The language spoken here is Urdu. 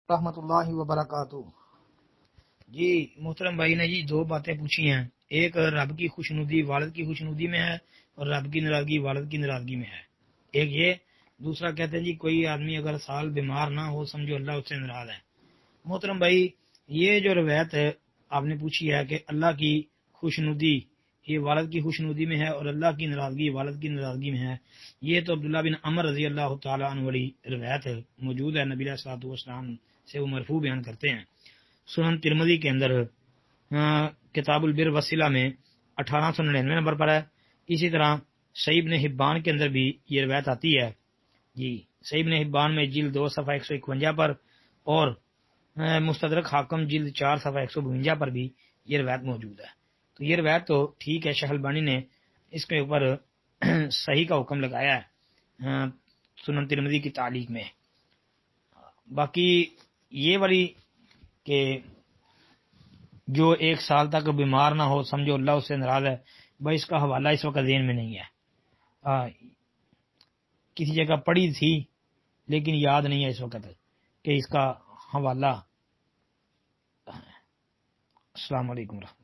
رحمۃ اللہ وبرکاتہ۔ جی محترم بھائی نے جی دو باتیں پوچھی ہیں، ایک رب کی خوشنودی والد کی خوشنودی میں ہے اور رب کی ناراضگی والد کی ناراضگی میں ہے، ایک یہ، دوسرا کہتے ہیں جی کوئی آدمی اگر سال بیمار نہ ہو سمجھو اللہ اس سے ناراض ہے۔ محترم بھائی یہ جو روایت ہے آپ نے پوچھی ہے کہ اللہ کی خوشنودی یہ والد کی خوشنودی میں ہے اور اللہ کی ناراضگی والد کی ناراضگی میں ہے، یہ تو عبداللہ بن عمر رضی اللہ تعالیٰ عنہ والی روایت موجود ہے، نبی علیہ الصلوۃ والسلام سے وہ مرفوع بیان کرتے ہیں۔ سنن ترمذی کے اندر کتاب البر والصلہ میں 1899 نمبر پر ہے۔ اسی طرح صحیح ابن حبان کے اندر بھی یہ روایت آتی ہے جی، صحیح ابن حبان میں جلد 2 صفحہ 151 پر اور مستدرک حاکم جلد 4 صفحہ 152 پر بھی یہ روایت موجود ہے۔ تو یہ روایت تو ٹھیک ہے، شیخ البانی نے اس کے اوپر صحیح کا حکم لگایا ہے سنن ترمذی کی تعلیق میں۔ باقی یہ والی کہ جو ایک سال تک بیمار نہ ہو سمجھو اللہ اس سے ناراض ہے، بھائی اس کا حوالہ اس وقت ذہن میں نہیں ہے، کسی جگہ پڑھی تھی لیکن یاد نہیں ہے اس وقت کہ اس کا حوالہ۔ السلام علیکم ورحمۃ اللہ۔